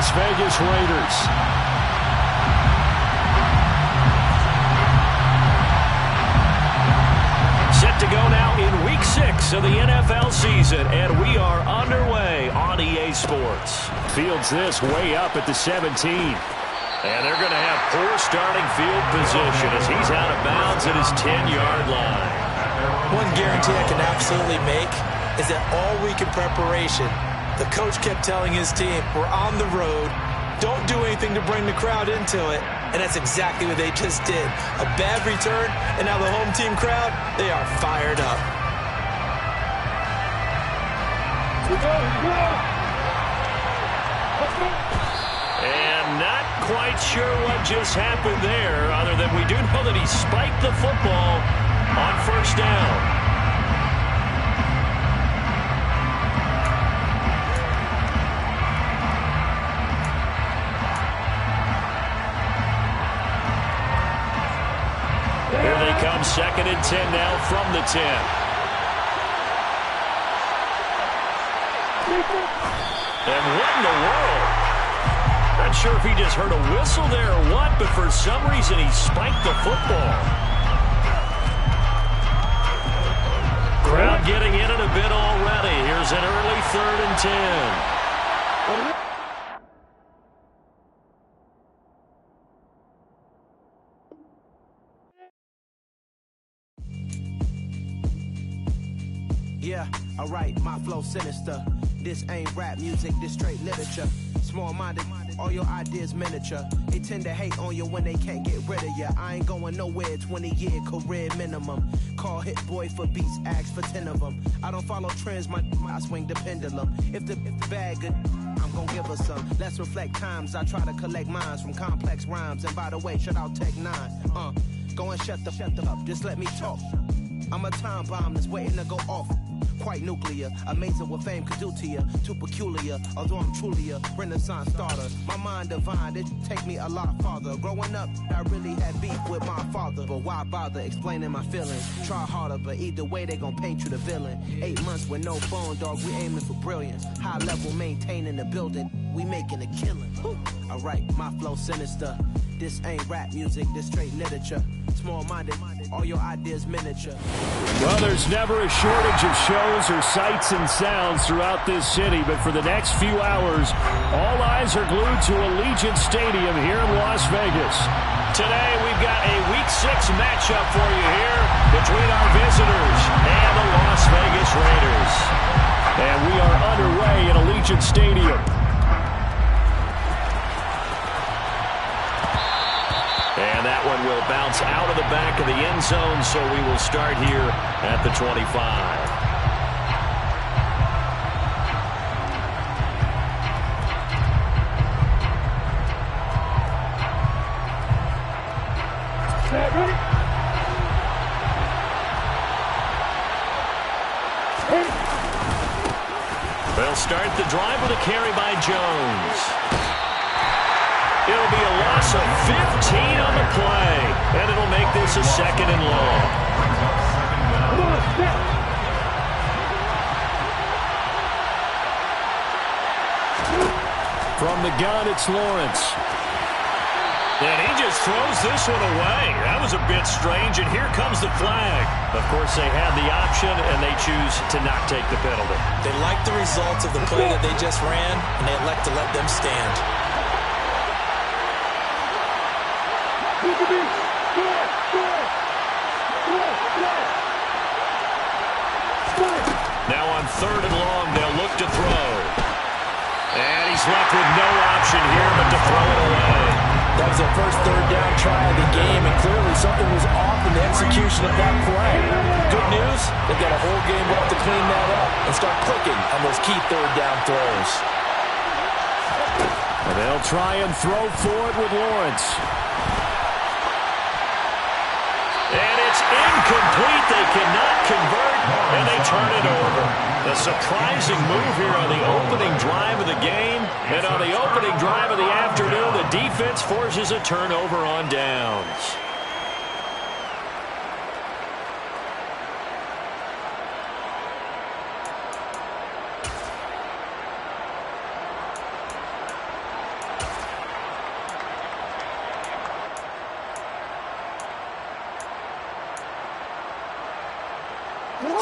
Las Vegas Raiders. Set to go now in Week 6 of the NFL season, and we are underway on EA Sports. Fields this way up at the 17. And they're going to have poor starting field position as he's out of bounds at his 10-yard line. One guarantee I can absolutely make is that all week in preparation, the coach kept telling his team, we're on the road, don't do anything to bring the crowd into it. And that's exactly what they just did. A bad return, and now the home team crowd, they are fired up. And not quite sure what just happened there, other than we do know that he spiked the football on first down. Here they come, 2nd and 10 now from the 10. And what in the world? Not sure if he just heard a whistle there or what, but for some reason he spiked the football. Crowd getting in it a bit already. Here's an early 3rd and 10. Yeah, alright, my flow sinister. This ain't rap music, this straight literature. Small-minded, all your ideas miniature. They tend to hate on you when they can't get rid of you. I ain't going nowhere, 20-year career minimum. Call Hit Boy for beats, ask for 10 of them. I don't follow trends, I swing the pendulum. If the bag good, I'm gonna give her some. Let's reflect times, I try to collect minds from complex rhymes. And by the way, shout out Tech 9. Go and shut the up, just let me talk. I'm a time bomb that's waiting to go off. Quite nuclear, amazing what fame could do to you. Too peculiar, although I'm truly a renaissance starter. My mind divine, it take me a lot farther. Growing up, I really had beef with my father. But why bother explaining my feelings? Try harder, but either way they gon' paint you the villain. 8 months with no phone, dog, we aiming for brilliance. High level maintaining the building, we making a killing. Alright, my flow sinister. This ain't rap music, this straight literature. Small-minded, all your ideas miniature. Well, there's never a shortage of shows or sights and sounds throughout this city, but for the next few hours, all eyes are glued to Allegiant Stadium here in Las Vegas. Today, we've got a Week 6 matchup for you here between our visitors and the Las Vegas Raiders. And we are underway at Allegiant Stadium. And that one will bounce out of the back of the end zone, so we will start here at the 25. They'll start the drive with a carry by Jones. It'll be a loss of 15 on the play, and it'll make this a 2nd and long. From the gun, it's Lawrence. And he just throws this one away. That was a bit strange, and here comes the flag. Of course, they had the option, and they choose to not take the penalty. They like the results of the play that they just ran, and they elect to let them stand. Now on 3rd and long, they'll look to throw. And he's left with no option here but to throw it away. That was their first 3rd down try of the game, and clearly something was off in the execution of that play. Good news, they've got a whole game left to clean that up and start clicking on those key 3rd down throws. And they'll try and throw for it with Lawrence. And it's incomplete. They cannot convert, and they turn it over. A surprising move here on the opening drive of the game. And on the opening drive of the afternoon, the defense forces a turnover on downs.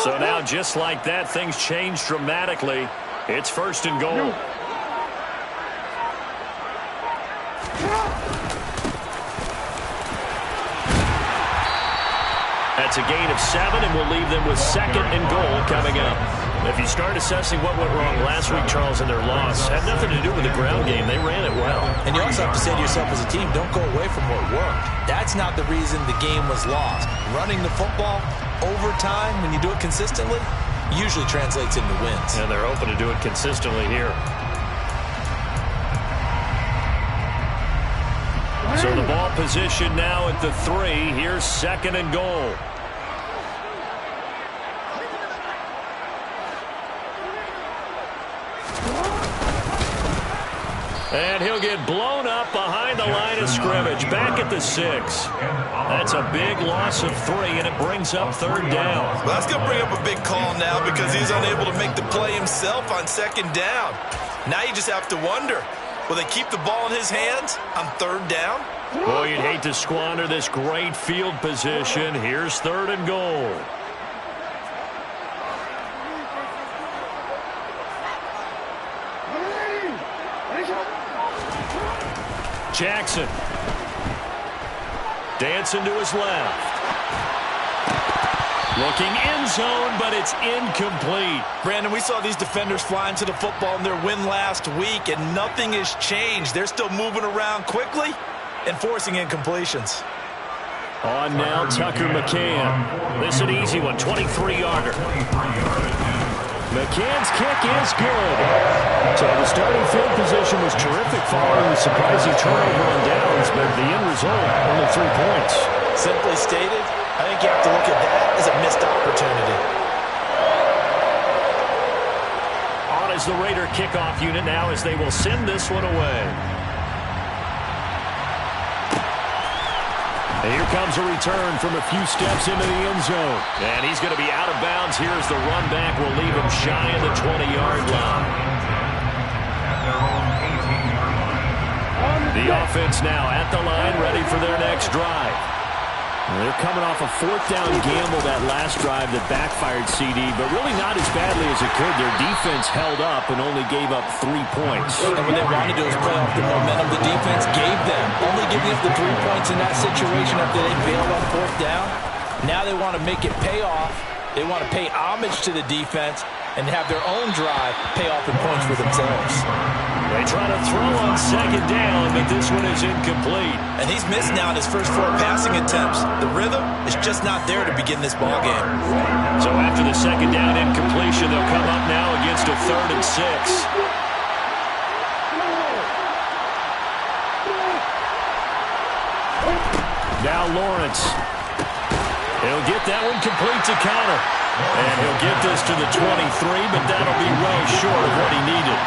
So now, just like that, things change dramatically. It's 1st and goal. That's a gain of 7, and we'll leave them with 2nd and goal coming up. If you start assessing what went wrong last week, Charles, in their loss, had nothing to do with the ground game. They ran it well. And you also have to say to yourself as a team, don't go away from what worked. That's not the reason the game was lost. Running the football over time, when you do it consistently, usually translates into wins. And they're hoping to do it consistently here. So the ball position now at the 3. Here's 2nd and goal. And he'll get blown up behind the line of scrimmage. Back at the 6. That's a big loss of 3, and it brings up 3rd down. Well, that's going to bring up a big call now because he's unable to make the play himself on 2nd down. Now you just have to wonder, will they keep the ball in his hands on 3rd down? Boy, you'd hate to squander this great field position. Here's 3rd and goal. Jackson. Dancing to his left. Looking end zone, but it's incomplete. Brandon, we saw these defenders flying to the football in their win last week, and nothing has changed. They're still moving around quickly and forcing incompletions. On now, Tucker McCann. This is an easy one, 23-yarder. McCann's kick is good. So the starting field position was terrific following the surprising turnover on downs, but the end result, only 3 points. Simply stated, I think you have to look at that as a missed opportunity. On is the Raider kickoff unit now as they will send this one away. And here comes a return from a few steps into the end zone. And he's going to be out of bounds. Here's the run back. Will leave him shy of the 20-yard line. The offense now at the line, ready for their next drive. They're coming off a 4th down gamble that last drive that backfired, CD, but really not as badly as it could. Their defense held up and only gave up 3 points. And what they wanted to do was play off the momentum the defense gave them. Only giving up the 3 points in that situation after they bailed on 4th down. Now they want to make it pay off. They want to pay homage to the defense and have their own drive pay off in points for themselves. They try to throw on 2nd down, but this one is incomplete. And he's missed now in his first 4 passing attempts. The rhythm is just not there to begin this ball game. So after the 2nd down incompletion, they'll come up now against a 3rd and 6. Now Lawrence. He'll get that one complete to counter. And he'll get this to the 23, but that'll be way short of what he needed.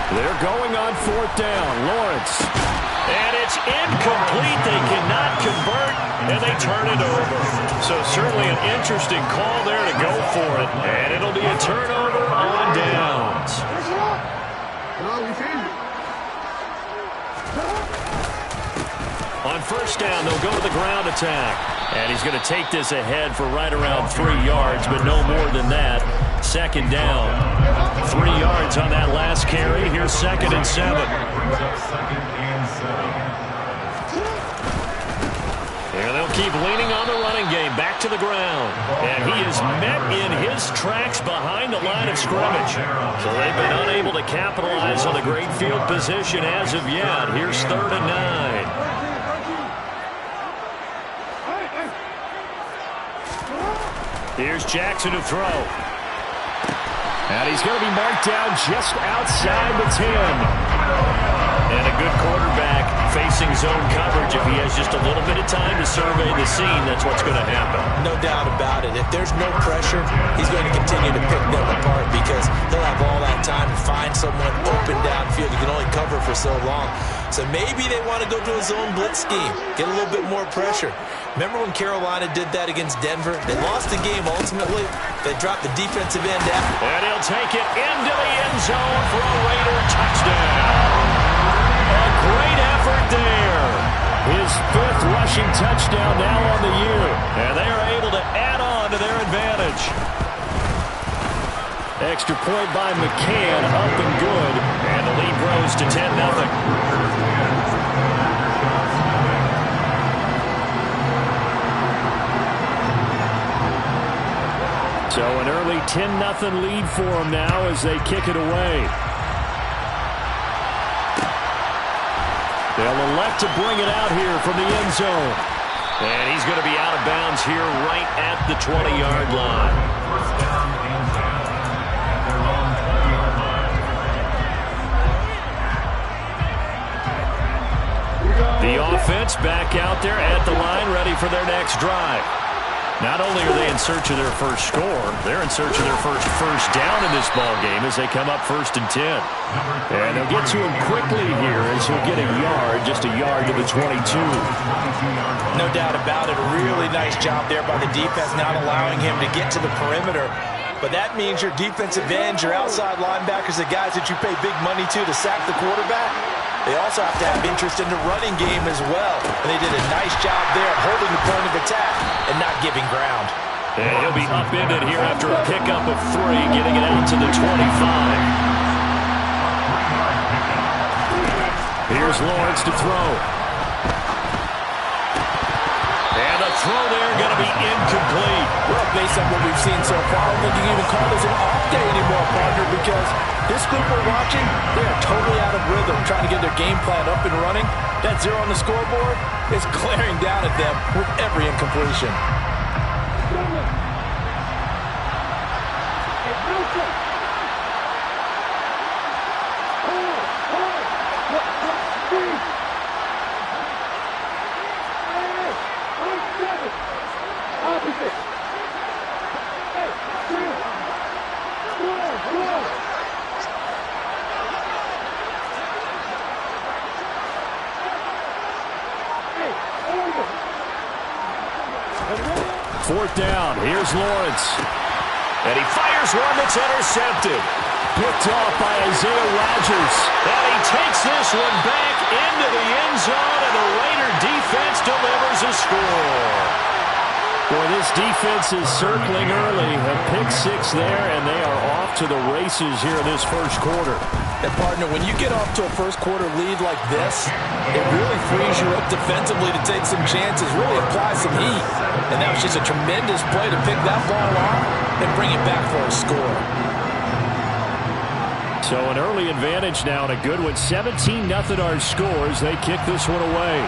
They're going on 4th down. Lawrence. And it's incomplete. They cannot convert, and they turn it over. So certainly an interesting call there to go for it. And it'll be a turnover on downs. On 1st down, they'll go to the ground attack. And he's going to take this ahead for right around 3 yards, but no more than that. 2nd down. 3 yards on that last carry. Here's 2nd and 7. And they'll keep leaning on the running game. Back to the ground. And he is met in his tracks behind the line of scrimmage. So they've been unable to capitalize on the great field position as of yet. Here's 3rd and 9. Here's Jackson to throw. And he's going to be marked down just outside the 10. And a good quarterback facing zone coverage. If he has just a little bit of time to survey the scene, that's what's going to happen. No doubt about it. If there's no pressure, he's going to continue to pick them apart because he'll have all that time to find someone open downfield. You can only cover for so long. So maybe they want to go to a zone blitz scheme, get a little bit more pressure. Remember when Carolina did that against Denver? They lost the game ultimately. They dropped the defensive end out. And he'll take it into the end zone for a Raider touchdown. A great effort there. His 5th rushing touchdown now on the year. And they are able to add on to their advantage. Extra point by McCann, up and good. And the lead grows to 10-0. So an early 10-0 lead for them now as they kick it away. They'll elect to bring it out here from the end zone. And he's going to be out of bounds here right at the 20-yard line. The offense back out there at the line, ready for their next drive. Not only are they in search of their first score, they're in search of their first down in this ball game as they come up 1st and 10. And they'll get to him quickly here as he'll get a yard, just a yard to the 22. No doubt about it. A really nice job there by the defense, not allowing him to get to the perimeter. But that means your defensive ends, your outside linebackers, the guys that you pay big money to sack the quarterback, they also have to have interest in the running game as well. And they did a nice job there holding the point of attack and not giving ground. And he'll be upended here after a pickup of 3, getting it out to the 25. Here's Lawrence to throw. And the throw there going to be incomplete. Well, based on what we've seen so far, I don't think you can even call this an off day anymore, partner, because this group we're watching, they are totally out of rhythm, trying to get their game plan up and running. That 0 on the scoreboard is glaring down at them with every incompletion. Fourth down. Here's Lawrence. And he fires one that's intercepted. Picked off by Isaiah Rodgers. And he takes this one back into the end zone, and the Raider defense delivers a score. Boy, this defense is circling early. A pick 6 there, and they are off to the races here in this first quarter. And, partner, when you get off to a first-quarter lead like this, it really frees you up defensively to take some chances, really apply some heat. And that was just a tremendous play to pick that ball off and bring it back for a score. So an early advantage now and a good one. 17-0 our scores. They kick this one away.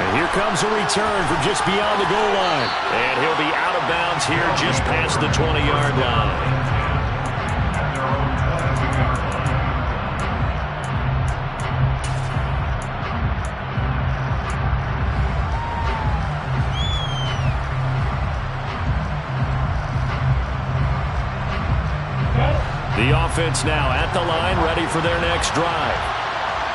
And here comes a return from just beyond the goal line. And he'll be out of bounds here just past the 20-yard line. The offense now at the line, ready for their next drive.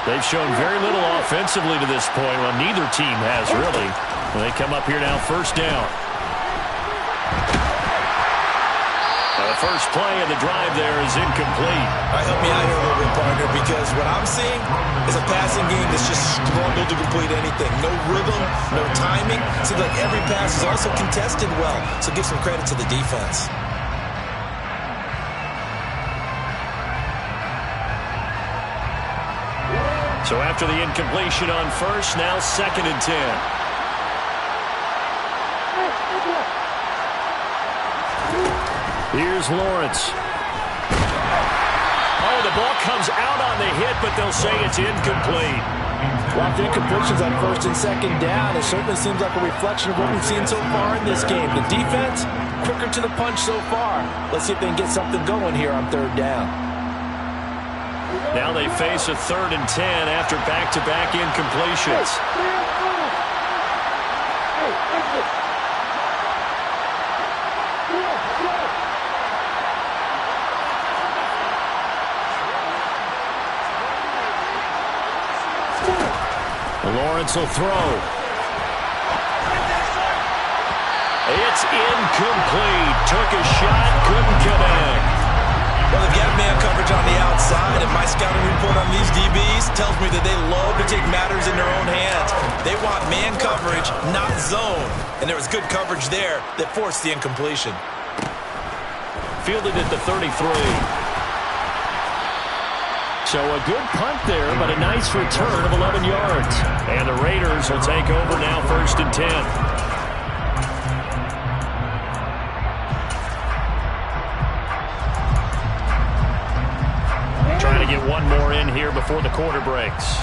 They've shown very little offensively to this point. Well, neither team has, really. When they come up here now, first down. The first play of the drive there is incomplete. Help me out here a little bit, partner, because what I'm seeing is a passing game that's just struggled to complete anything. No rhythm, no timing. Seems like every pass is also contested well, so give some credit to the defense. So after the incompletion on first, now 2nd and 10. Here's Lawrence. Oh, the ball comes out on the hit, but they'll say it's incomplete. Well, the incompletions on 1st and 2nd down, it certainly seems like a reflection of what we've seen so far in this game. The defense, quicker to the punch so far. Let's see if they can get something going here on 3rd down. Now they face a 3rd and 10 after back-to-back incompletions. Lawrence will throw. It's incomplete. Took a shot, couldn't connect. Well, they've got man coverage on the outside, and my scouting report on these DBs tells me that they love to take matters in their own hands. They want man coverage, not zone. And there was good coverage there that forced the incompletion. Fielded at the 33. So a good punt there, but a nice return of 11 yards. And the Raiders will take over now, 1st and 10. Trying to get one more in here before the quarter breaks.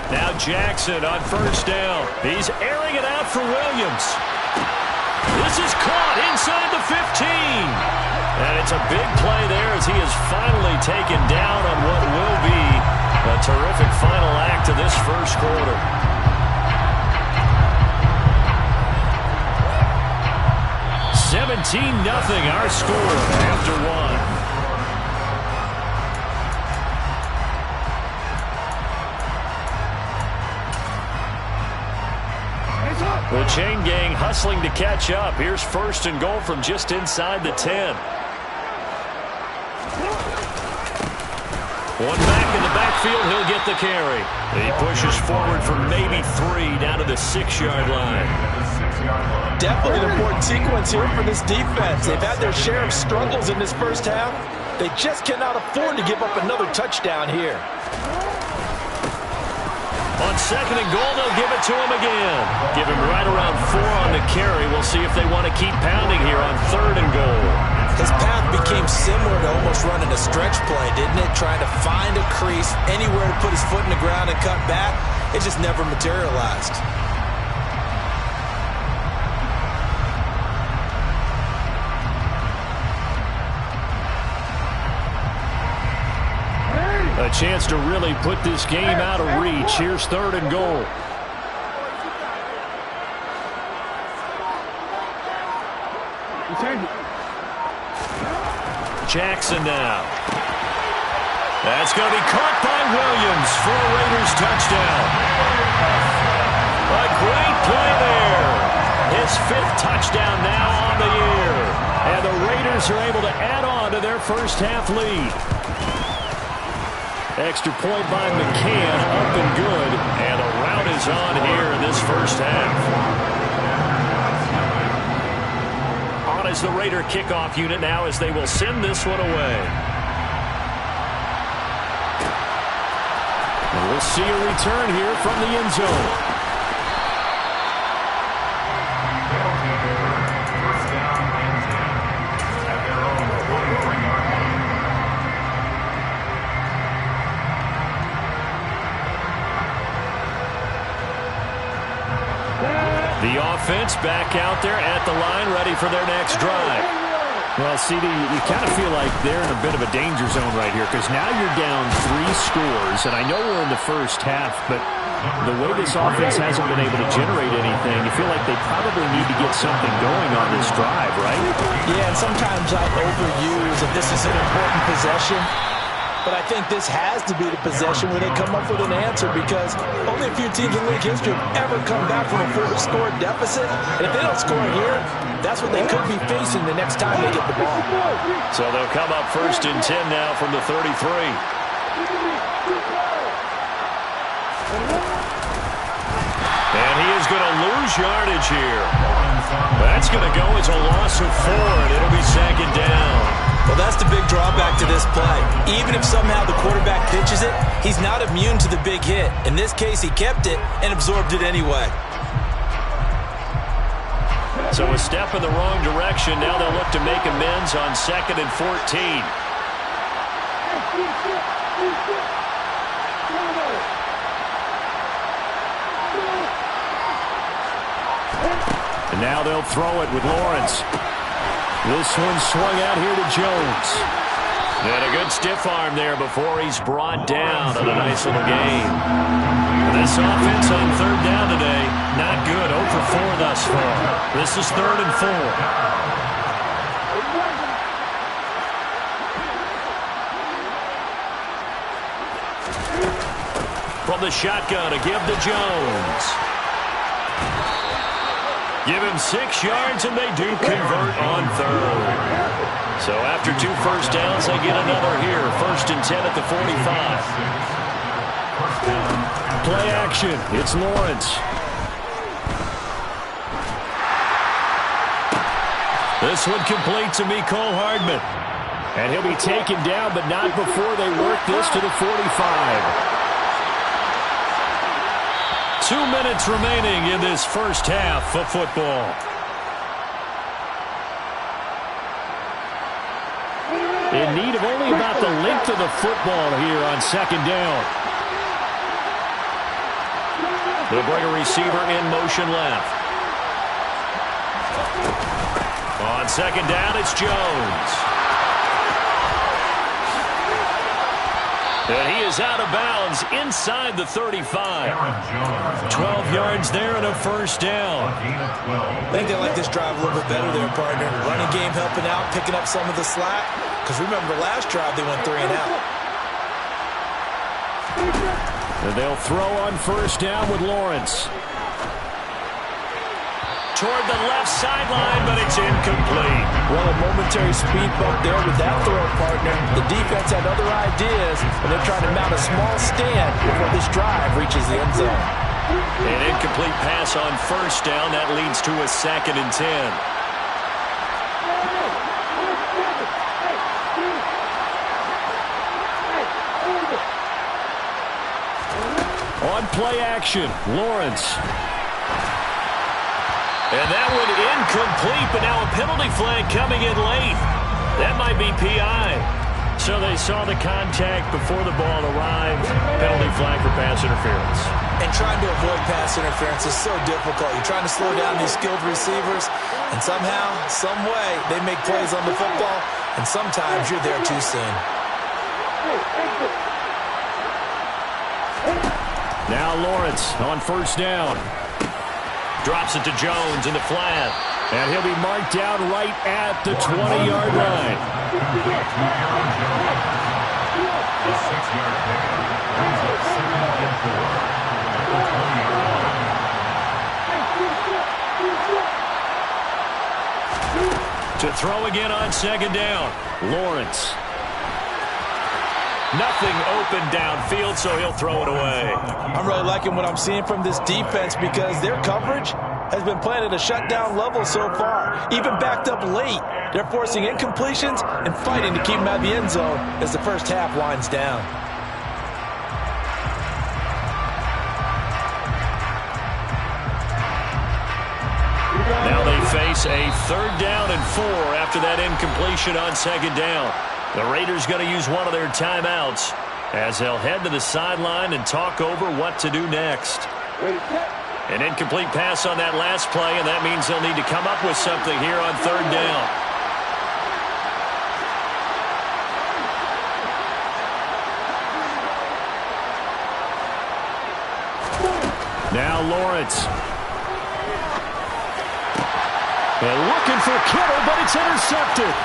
Now Jackson on 1st down. He's airing it out for Williams. This is caught inside the 15. And it's a big play there as he is finally taken down on what will be a terrific final act of this first quarter. 17-0 our score after one. The chain gang hustling to catch up. Here's 1st and goal from just inside the 10. One back in the backfield, he'll get the carry. He pushes forward for maybe 3 down to the 6-yard line. Definitely an important sequence here for this defense. They've had their share of struggles in this first half. They just cannot afford to give up another touchdown here. On 2nd and goal, they'll give it to him again. Give him right around 4 on the carry. We'll see if they want to keep pounding here on 3rd and goal. His path became similar to almost running a stretch play, didn't it? Trying to find a crease, anywhere to put his foot in the ground and cut back. It just never materialized. A chance to really put this game out of reach. Here's 3rd and goal. Jackson now. That's going to be caught by Williams for a Raiders touchdown. A great play there. His 5th touchdown now on the year. And the Raiders are able to add on to their first half lead. Extra point by McCann, up and good. And a rout is on here in this first half. On is the Raider kickoff unit now as they will send this one away. And we'll see a return here from the end zone. The offense back out there at the line, ready for their next drive. Well, CD, you kind of feel like they're in a bit of a danger zone right here because now you're down 3 scores, and I know we're in the first half, but the way this offense hasn't been able to generate anything, you feel like they probably need to get something going on this drive, right? Yeah, and sometimes I overuse that this is an important possession. But I think this has to be the possession where they come up with an answer because only a few teams in league history have ever come back from a 4-score deficit. And if they don't score here, that's what they could be facing the next time they get the ball. So they'll come up 1st and 10 now from the 33. And he is going to lose yardage here. That's going to go as a loss of 4, and it'll be 2nd down. Well, that's the big drawback to this play. Even if somehow the quarterback pitches it, he's not immune to the big hit. In this case, he kept it and absorbed it anyway. So a step in the wrong direction. Now they'll look to make amends on 2nd and 14. And now they'll throw it with Lawrence. This one swung out here to Jones. And a good stiff arm there before he's brought down on a nice little game. This offense on 3rd down today, not good. 0 for 4 thus far. This is 3rd and 4. From the shotgun, a give to Jones. Give him 6 yards, and they do convert on third. So after 2 first downs, they get another here. 1st and 10 at the 45. Play action. It's Lawrence. This one complete to Mecole Hardman. And he'll be taken down, but not before they work this to the 45. 2 minutes remaining in this first half of football. In need of only about the length of the football here on 2nd down. They'll bring a receiver in motion left. On 2nd down, it's Jones. And he is out of bounds inside the 35. 12 yards there and a first down. I think they like this drive a little bit better there, partner. Running game helping out, picking up some of the slack. Because remember, last drive they went 3 and out. And they'll throw on 1st down with Lawrence. Toward the left sideline, but it's incomplete. Well, a momentary speed bump there with that throw, partner. The defense had other ideas, and they're trying to mount a small stand before this drive reaches the end zone. An incomplete pass on 1st down. That leads to a 2nd and 10. On play action, Lawrence. And that one incomplete, but now a penalty flag coming in late. That might be PI. So they saw the contact before the ball arrived. Penalty flag for pass interference. And trying to avoid pass interference is so difficult. You're trying to slow down these skilled receivers, and somehow, some way, they make plays on the football, and sometimes you're there too soon. Now Lawrence on 1st down. Drops it to Jones in the flat. And he'll be marked down right at the 20-yard line. To throw again on 2nd down. Lawrence. Nothing open downfield, so he'll throw it away. I'm really liking what I'm seeing from this defense because their coverage has been playing at a shutdown level so far. Even backed up late, they're forcing incompletions and fighting to keep them out of the end zone as the first half winds down. Now they face a 3rd down and 4 after that incompletion on 2nd down. The Raiders going to use one of their timeouts as they'll head to the sideline and talk over what to do next. An incomplete pass on that last play, and that means they'll need to come up with something here on 3rd down. Now Lawrence. And looking for Kittle, but it's intercepted.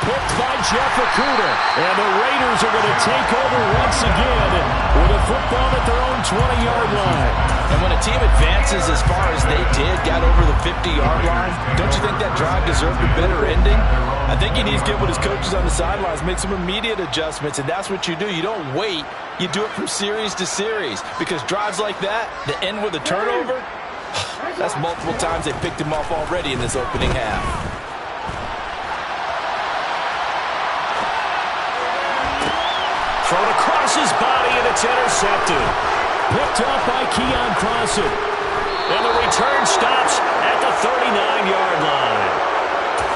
Picked by Jeff Okudah. And the Raiders are going to take over once again with a football at their own 20-yard line. And when a team advances as far as they did, got over the 50-yard line, don't you think that drive deserved a better ending? I think he needs to get with his coaches on the sidelines, make some immediate adjustments, and that's what you do. You don't wait. You do it from series to series because drives like that end with a turnover, that's multiple times they picked him off already in this opening half. Thrown across his body, and it's intercepted. Picked up by Keon Crossen. And the return stops at the 39-yard line.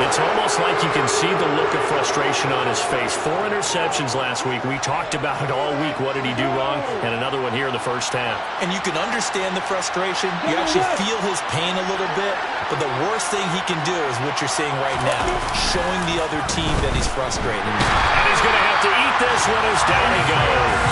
It's almost like you can see the look of frustration on his face. 4 interceptions last week. We talked about it all week. What did he do wrong? And another one here in the first half. And you can understand the frustration. You actually feel his pain a little bit. But the worst thing he can do is what you're seeing right now, showing the other team that he's frustrated. And he's going to have to eat this one as down he goes.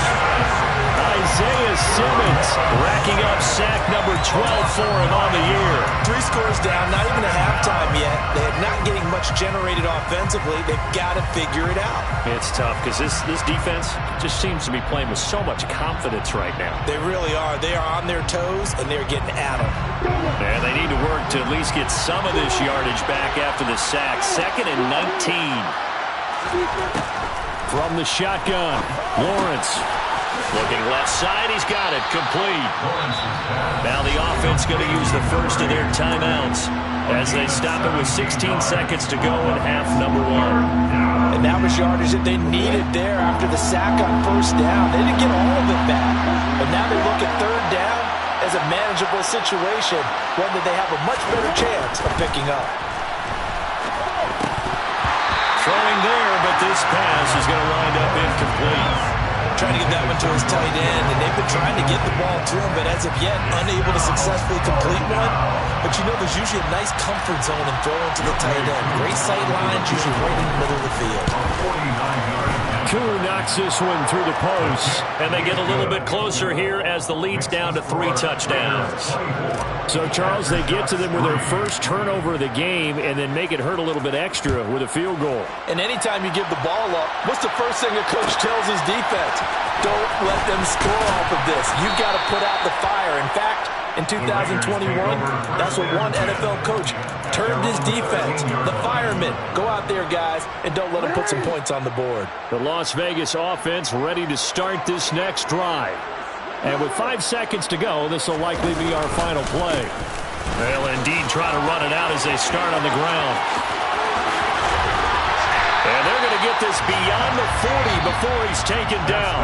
Isaiah Simmons, racking up sack number 12 for him on the year. 3 scores down, not even a halftime yet. They're not getting much generated offensively. They've got to figure it out. It's tough because this defense just seems to be playing with so much confidence right now. They really are. They are on their toes, and they're getting at them. And they need to work to at least get some of this yardage back after the sack. 2nd and 19. From the shotgun, Lawrence. Looking left side, he's got it, complete. Now the offense going to use the first of their timeouts as they stop it with 16 seconds to go in half number 1. And that was yardage that they needed there after the sack on first down. They didn't get all of it back. But now they look at third down as a manageable situation, one that they have a much better chance of picking up. Throwing there, but this pass is going to wind up incomplete. Trying to get that one to his tight end, and they've been trying to get the ball to him, but as of yet, unable to successfully complete one. But you know, there's usually a nice comfort zone in throwing to the tight end. Great sight lines, usually right in the middle of the field. Koo knocks this one through the post, and they get a little bit closer here as the lead's down to 3 touchdowns. So, Charles, they get to them with their first turnover of the game and then make it hurt a little bit extra with a field goal. And anytime you give the ball up, what's the first thing a coach tells his defense? Don't let them score off of this. You've got to put out the fire. In fact, in 2021, that's what one NFL coach termed his defense. The firemen. Go out there, guys, and don't let them put some points on the board. The Las Vegas offense ready to start this next drive. And with 5 seconds to go, this will likely be our final play. They'll indeed try to run it out as they start on the ground. And they're going to get this beyond the 40 before he's taken down.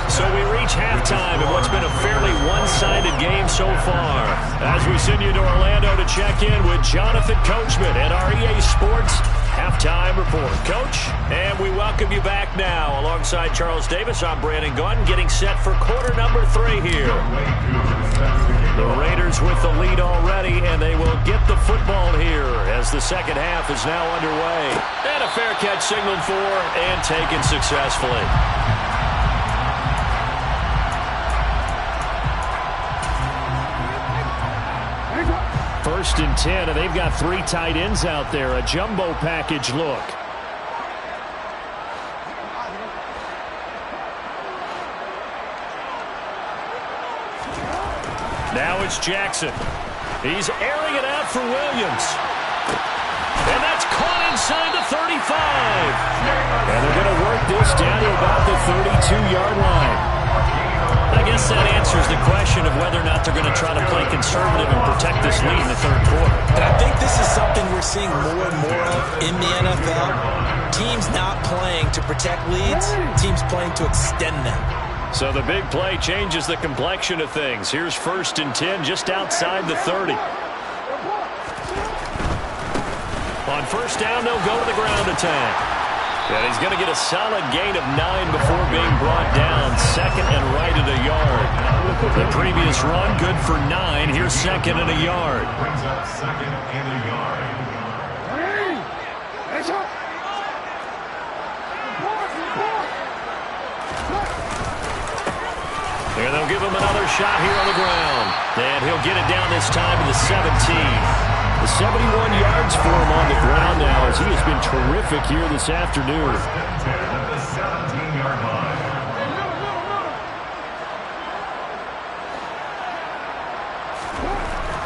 So we reach halftime in what's been a fairly one-sided game so far. As we send you to Orlando to check in with Jonathan Coachman at our EA Sports Halftime Report. Coach, and we welcome you back now. Alongside Charles Davis, I'm Brandon Gunn, getting set for quarter number 3 here. The Raiders with the lead already, and they will get the football here as the second half is now underway. And a fair catch signaled for and taken successfully. First and 10, and they've got 3 tight ends out there. A jumbo package look. Now it's Jackson. He's airing it out for Williams. And that's caught inside the 35. And they're going to work this down to about the 32-yard line. I guess that answers the question of whether or not they're going to try to play conservative and protect this lead in the third quarter. And I think this is something we're seeing more and more of in the NFL. Teams not playing to protect leads, teams playing to extend them. So the big play changes the complexion of things. Here's first and 10 just outside the 30. On first down, they'll go to the ground attack. And he's going to get a solid gain of 9 before being brought down. 2nd and right at a yard. The previous run, good for 9. Here's 2nd and a yard. Brings up 2nd and a yard. And they'll give him another shot here on the ground. And he'll get it down this time to the 17. The 71 yards for him on the ground now as he has been terrific here this afternoon. At the 17-yard line.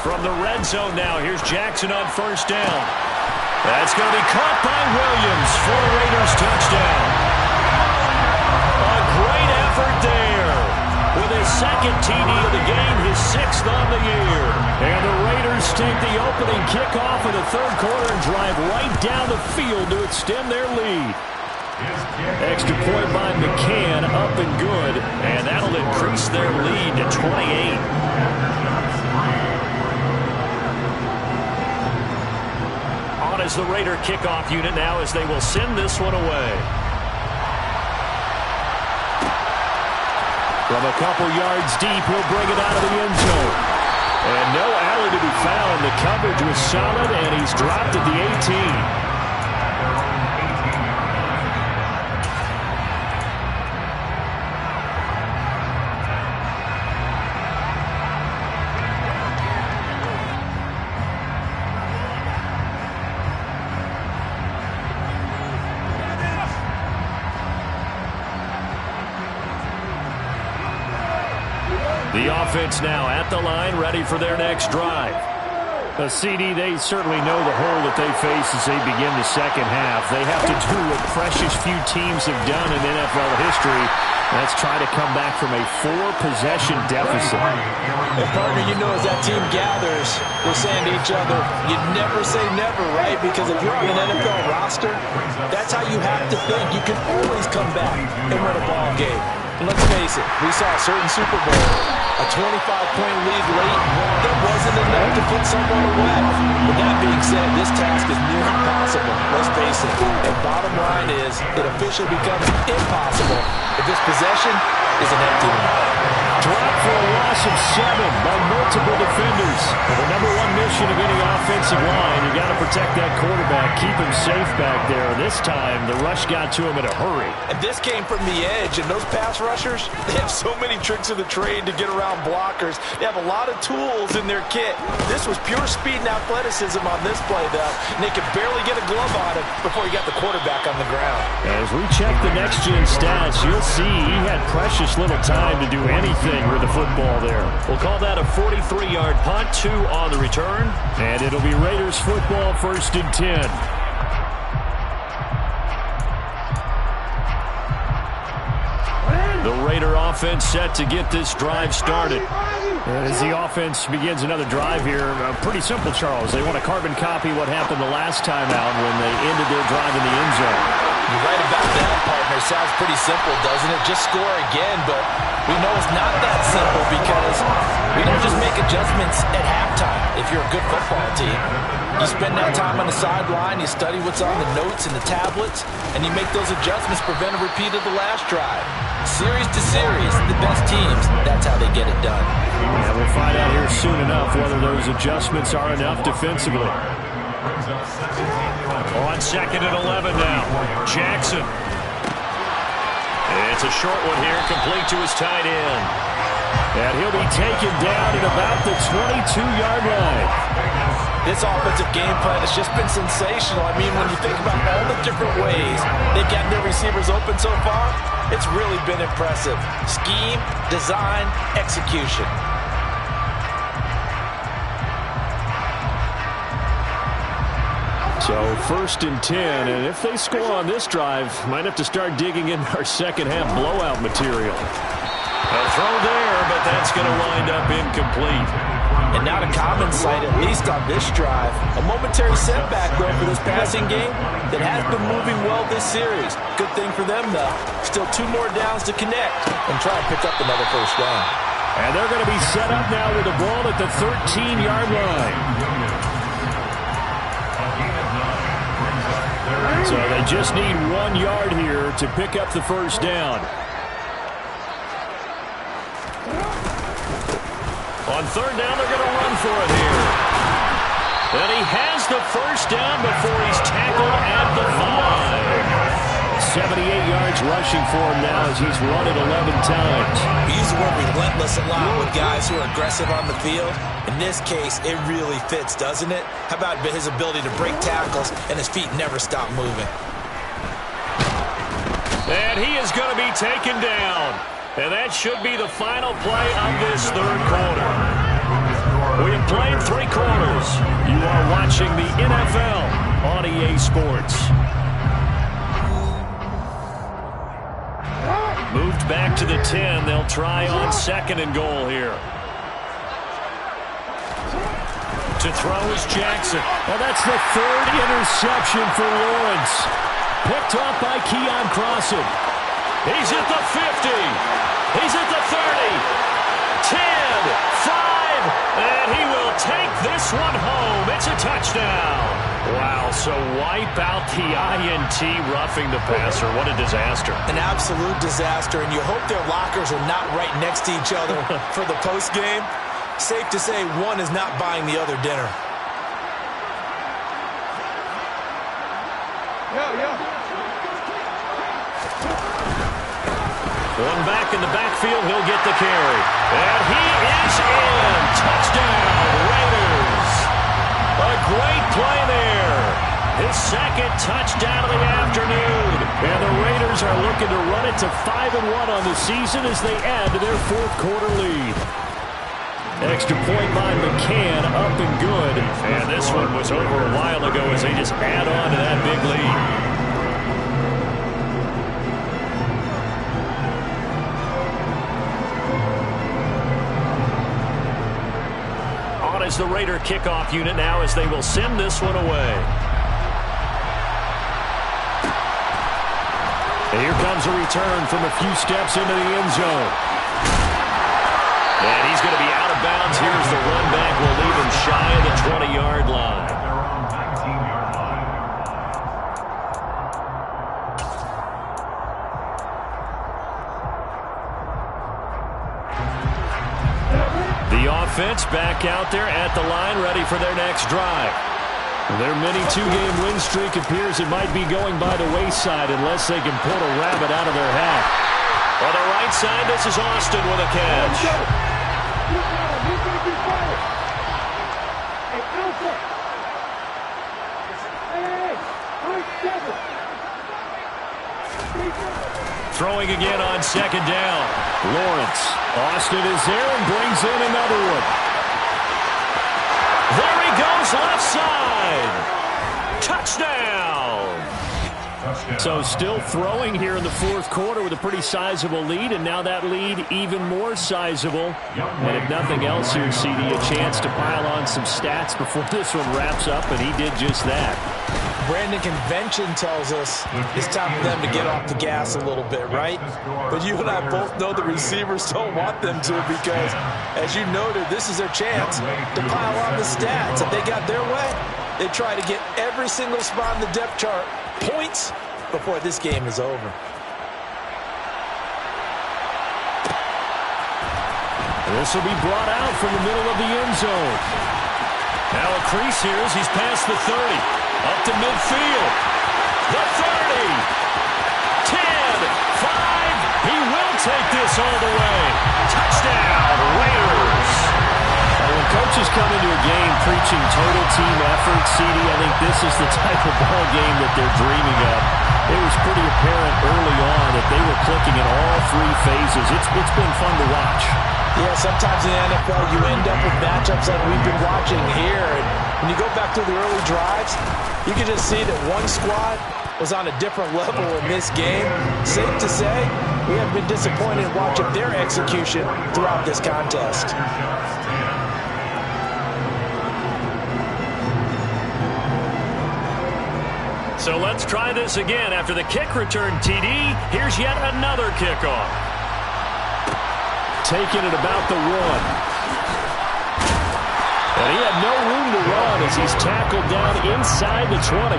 From the red zone now, here's Jackson on first down. That's going to be caught by Williams for a Raiders touchdown. A great effort there. With his 2nd TD of the game, his 6th on the year. And the Raiders take the opening kickoff of the third quarter and drive right down the field to extend their lead. Extra point by McCann, up and good. And that'll increase their lead to 28. On as the Raider kickoff unit now as they will send this one away. From a couple yards deep, he'll bring it out of the end zone. And no alley to be found. The coverage was solid, and he's dropped at the 18. The offense now at the line, ready for their next drive. CD, they certainly know the hole that they face as they begin the second half. They have to do what precious few teams have done in NFL history. Let's try to come back from a 4-possession deficit. And partner, you know, as that team gathers, they're saying to each other, you never say never, right? Because if you're on an NFL roster, that's how you have to think. You can always come back and win a ball game. And let's face it, we saw a certain Super Bowl, a 25-point lead late, that wasn't enough to put someone away. With that being said, this task is near impossible, let's face it. And bottom line is, it officially becomes impossible if this possession is an empty one. Drop for a loss of 7 by multiple defenders. Well, the number one mission of any offensive line, you got to protect that quarterback, keep him safe back there. This time, the rush got to him in a hurry. And this came from the edge, and those pass rushers, they have so many tricks of the trade to get around blockers. They have a lot of tools in their kit. This was pure speed and athleticism on this play, though, and they could barely get a glove on him before he got the quarterback on the ground. As we check the next-gen stats, you'll see he had precious little time to do anything with the football there. We'll call that a 43-yard punt, 2 on the return, and it'll be Raiders football, 1st and 10. The Raider offense set to get this drive started. And as the offense begins another drive here, pretty simple, Charles. They want to carbon copy what happened the last time out when they ended their drive in the end zone. You're right about that, partner. Sounds pretty simple, doesn't it? Just score again, but we know it's not that simple because we don't just make adjustments at halftime if you're a good football team. You spend that time on the sideline, you study what's on the notes and the tablets, and you make those adjustments, prevent a repeat of the last drive. Series to series, the best teams, that's how they get it done. Yeah, we'll find out here soon enough whether those adjustments are enough defensively. On 2nd and 11 now, Jackson. It's a short one here, complete to his tight end. And he'll be taken down at about the 22-yard line. This offensive game plan has just been sensational. I mean, when you think about all the different ways they've gotten their receivers open so far, it's really been impressive. Scheme, design, execution. So 1st and 10, and if they score on this drive, might have to start digging in our second half blowout material. A throw there, but that's going to wind up incomplete. And not a common sight, at least on this drive. A momentary setback, though, for this passing game that has been moving well this series. Good thing for them, though. Still 2 more downs to connect and try and pick up another first down. And they're going to be set up now with the ball at the 13-yard line. So they just need 1 yard here to pick up the first down. On 3rd down, they're going to run for it here. And he has the first down before he's tackled at the 5. 78 yards rushing for him now as he's run it 11 times. We use the word relentless a lot with guys who are aggressive on the field. In this case, it really fits, doesn't it? How about his ability to break tackles and his feet never stop moving? And he is going to be taken down. And that should be the final play of this 3rd quarter. We have played 3 quarters. You are watching the NFL on EA Sports. Moved back to the 10. They'll try on 2nd and goal here. To throw is Jackson. Well, that's the 3rd interception for Lawrence. Picked off by Keon Crossan. He's at the 50. He's at the 30. 10, 5, and he will take this one home. It's a touchdown. Wow, so wipe out the INT roughing the passer. What a disaster. An absolute disaster, and you hope their lockers are not right next to each other for the postgame. Safe to say one is not buying the other dinner. One back in the backfield, he'll get the carry. And he is in. Touchdown, Raiders. A great play there. His second touchdown of the afternoon. And the Raiders are looking to run it to 5-1 on the season as they add to their fourth quarter lead. Extra point by McCann, up and good. And this one was over a while ago as they just add on to that big lead. Is the Raider kickoff unit now as they will send this one away. And here comes a return from a few steps into the end zone. And he's going to be out of bounds. Here's the run back. Will leave him shy of the 20-yard line. They're on 19-yard line. The offense back out there at the line, ready for their next drive. Their mini two-game win streak appears it might be going by the wayside unless they can pull a rabbit out of their hat. On the right side, this is Austin with a catch. Throwing again on second down. Lawrence. Austin is there and brings in another one. There he goes, left side. Touchdown. So still throwing here in the fourth quarter with a pretty sizable lead, and now that lead even more sizable. And if nothing else here, CD, a chance to pile on some stats before this one wraps up, and he did just that. Brandon, convention tells us it's time for them to get off the gas a little bit, right? But you and I both know the receivers don't want them to because, as you noted, this is their chance to pile on the stats. If they got their way, they try to get every single spot in the depth chart points before this game is over. This will be brought out from the middle of the end zone. Now a crease here as he's past the 30. Up to midfield. The 30. 10. 5. He will take this all the way. Touchdown, Raiders. When coaches come into a game preaching total team effort, CD, I think this is the type of ball game that they're dreaming of. It was pretty apparent early on that they were clicking in all three phases. It's been fun to watch. Yeah, sometimes in the NFL you end up with matchups like we've been watching here. And when you go back to the early drives, you can just see that one squad was on a different level in this game. Safe to say, we have been disappointed in watching their execution throughout this contest. So let's try this again. After the kick return, TD, here's yet another kickoff. Taking it about the 1. And he had no room to run as he's tackled down inside the 20.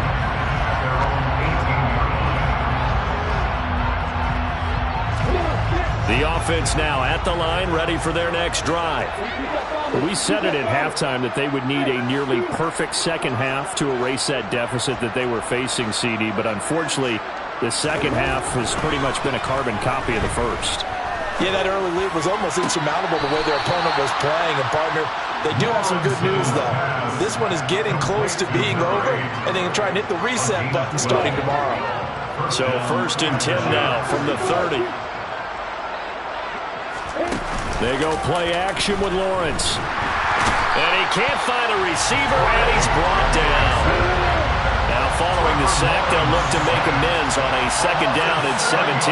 The offense now at the line, ready for their next drive. We said it at halftime that they would need a nearly perfect second half to erase that deficit that they were facing, CD, but unfortunately, the second half has pretty much been a carbon copy of the first. Yeah, that early lead was almost insurmountable the way their opponent was playing. And, partner, they do have some good news, though. This one is getting close to being over, and they can try and hit the reset button starting tomorrow. So 1st and 10 now from the 30. They go play action with Lawrence. And he can't find a receiver, and he's brought down. Now following the sack, they'll look to make amends on a second down and 17.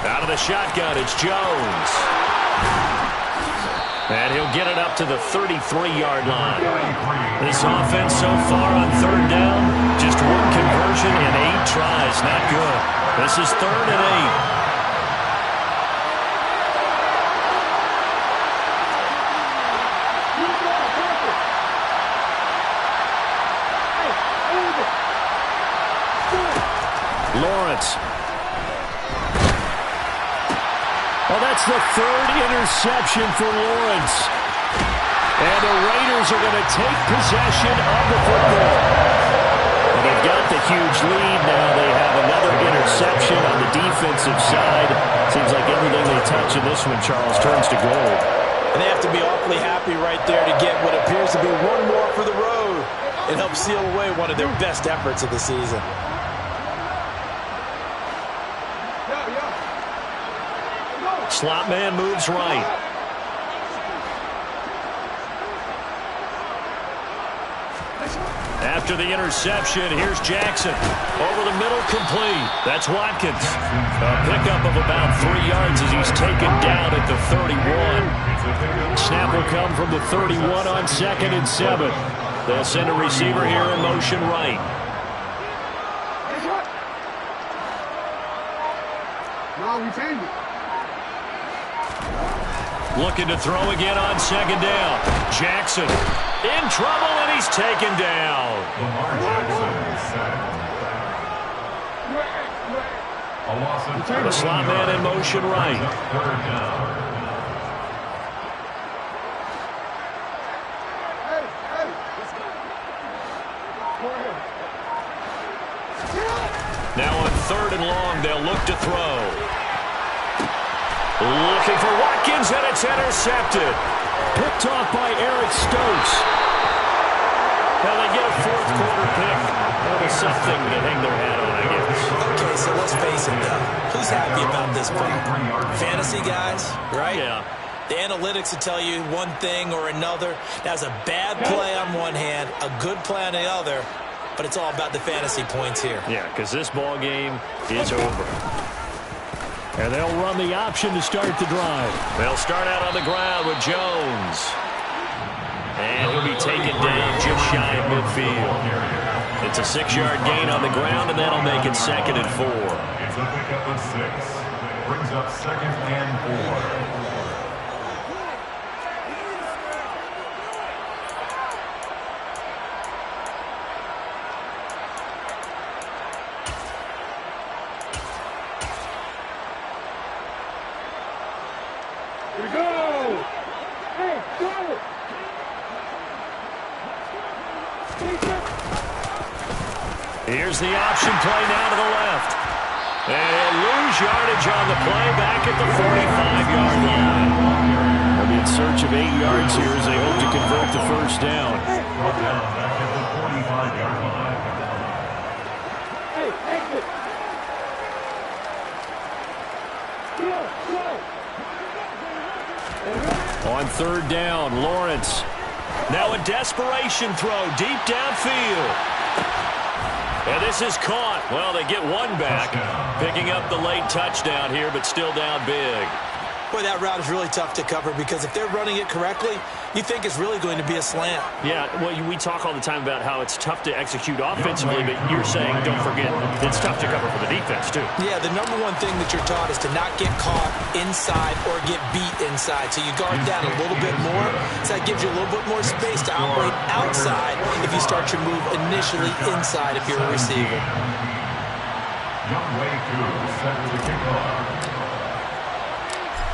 Out of the shotgun, it's Jones. And he'll get it up to the 33-yard line. This offense so far on third down, just one conversion in 8 tries. Not good. This is 3rd and 8. Lawrence. Well, that's the 3rd interception for Lawrence. And the Raiders are going to take possession of the football. And they've got the huge lead. Now they have another interception on the defensive side. Seems like everything they touch in this one, Charles, turns to gold. And they have to be awfully happy right there to get what appears to be one more for the road. It helped seal away one of their best efforts of the season. Slot man moves right. After the interception, here's Jackson. Over the middle, complete. That's Watkins. A pickup of about 3 yards as he's taken down at the 31. Snap will come from the 31 on 2nd and 7. They'll send a receiver here in motion right. Looking to throw again on 2nd down. Jackson in trouble, and he's taken down. The slot man in motion right. Now on 3rd and long, they'll look to throw. Looking for Watkins, and it's intercepted. Picked off by Eric Stokes. Now they get a 4th quarter pick. That was something to hang their hat on, I guess. Okay, so let's face it, though. Who's happy about this play? Fantasy guys, right? Yeah. The analytics will tell you one thing or another. That's a bad play on one hand, a good play on the other, but it's all about the fantasy points here. Yeah, because this ball game is over. And they'll run the option to start the drive. They'll start out on the ground with Jones. And he'll be taken down just shy of midfield. It's a 6-yard gain on the ground, and that'll make it 2nd and 4. It's a pickup of 6. Brings up 2nd and 4. Here's the option play now to the left. And he'll lose yardage on the play back at the 45-yard line. They'll be in search of 8 yards here as they hope to convert the 1st down. Back at the 45-yard line. On 3rd down, Lawrence. Now a desperation throw deep downfield. And this is caught. Well, they get one back, picking up the late touchdown here, but still down big. Boy, that route is really tough to cover because if they're running it correctly, you think it's really going to be a slant. Yeah, well, we talk all the time about how it's tough to execute offensively, but you're saying, don't forget, it's tough to cover for the defense, too. Yeah, the number one thing that you're taught is to not get caught inside or get beat inside. So you guard that a little bit more. So that gives you a little bit more space to operate outside if you start your move initially inside if you're a receiver. Young Wei Koo set to kick off.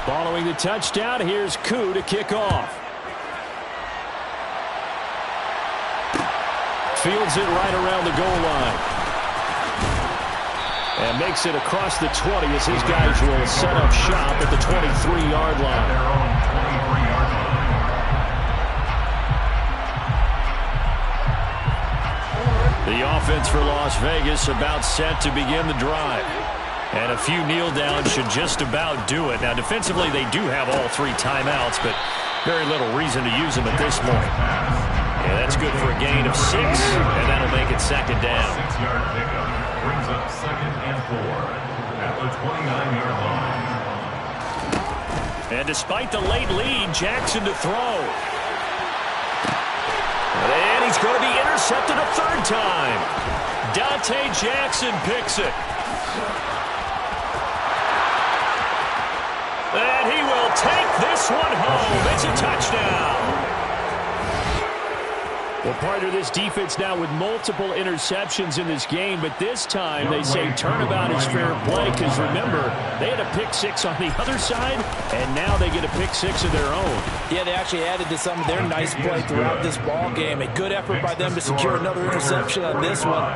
Following the touchdown, here's Koo to kick off. Fields it right around the goal line. And makes it across the 20 as his guys will set up shop at the 23-yard line. Their own 23-yard line. The offense for Las Vegas about set to begin the drive. And a few kneel downs should just about do it. Now, defensively, they do have all 3 timeouts, but very little reason to use them at this point. Yeah, that's good for a gain of 6, and that'll make it 2nd down. 6-yard pickup brings up 2nd and 4 at the 29-yard line. And despite the late lead, Jackson to throw. And he's going to be intercepted a 3rd time. Dante Jackson picks it. And he will take this one home. It's a touchdown. Well, part of this defense now with multiple interceptions in this game, but this time they say turnabout is fair play because, remember, they had a pick-6 on the other side, and now they get a pick-6 of their own. Yeah, they actually added to some of their nice play throughout this ball game. A good effort by them to secure another interception on this one.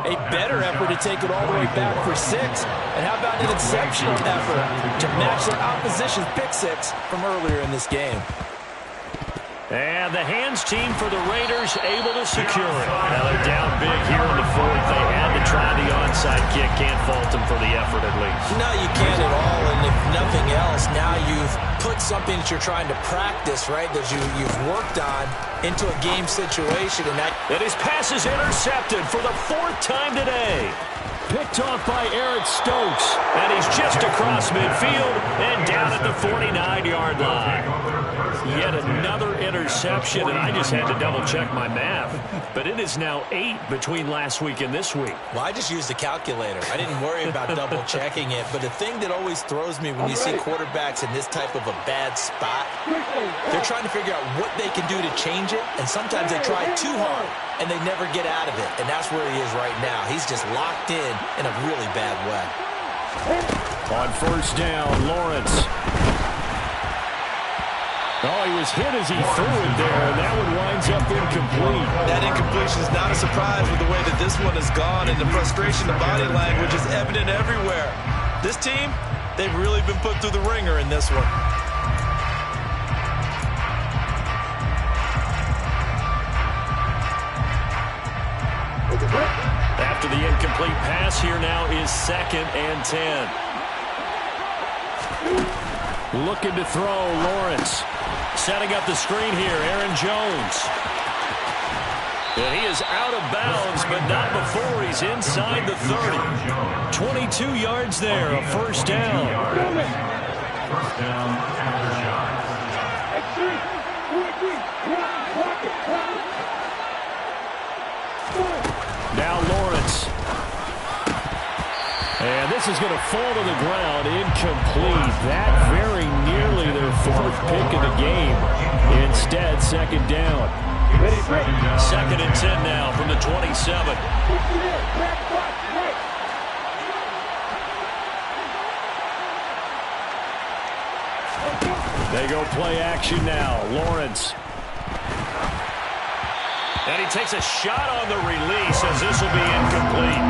A better effort to take it all the way back for 6. And how about an exceptional effort to match their opposition's pick-6 from earlier in this game? And the hands team for the Raiders able to secure it. Now they're down big here in the fourth. They had to try the onside kick. Can't fault them for the effort at least. No, you can't at all. And if nothing else, now you've put something that you're trying to practice, right, that you've worked on into a game situation. And his pass is intercepted for the fourth time today. Picked off by Eric Stokes. And he's just across midfield and down at the 49-yard line. Yet another interception, and I just had to double-check my math. But it is now 8 between last week and this week. Well, I just used the calculator. I didn't worry about double-checking it. But the thing that always throws me when you see quarterbacks in this type of a bad spot, they're trying to figure out what they can do to change it, and sometimes they try too hard, and they never get out of it. And that's where he is right now. He's just locked in a really bad way. On first down, Lawrence. Oh, he was hit as he threw it there, and that one winds up incomplete. That incompletion is not a surprise with the way that this one has gone, and the frustration, the body language is evident everywhere. This team, they've really been put through the ringer in this one. After the incomplete pass, here now is 2nd and 10. Looking to throw, Lawrence. Setting up the screen here, Aaron Jones. And he is out of bounds, but not before he's inside the 30. 22 yards there, a first down. First down after shot. Now Lawrence. And this is going to fall to the ground, incomplete. That very nearly their 4th pick of the game. Instead, 2nd down. 2nd and 10 now from the 27. They go play action now. Lawrence. And he takes a shot on the release as this will be incomplete.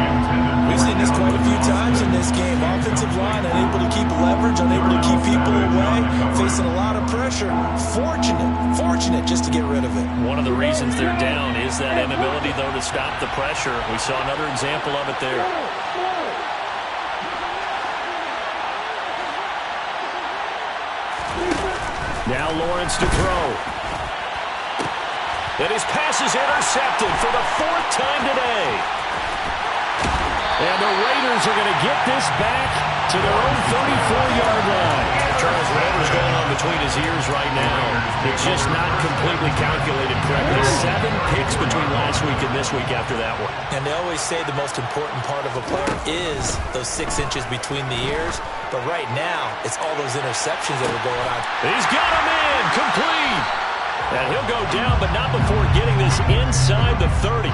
We've seen this quite a few times in this game. Offensive line unable to keep leverage, unable to keep people away, facing a lot of pressure. Fortunate just to get rid of it. One of the reasons they're down is that inability, though, to stop the pressure. We saw another example of it there. Now Lawrence to throw. And his pass is intercepted for the 4th time today. And the Raiders are going to get this back to their own 34-yard line. Charles, whatever's going on between his ears right now, it's just not completely calculated correctly. 7 picks between last week and this week after that one. And they always say the most important part of a player is those 6 inches between the ears. But right now, it's all those interceptions that are going on. He's got him in, complete. And he'll go down, but not before getting this inside the 30.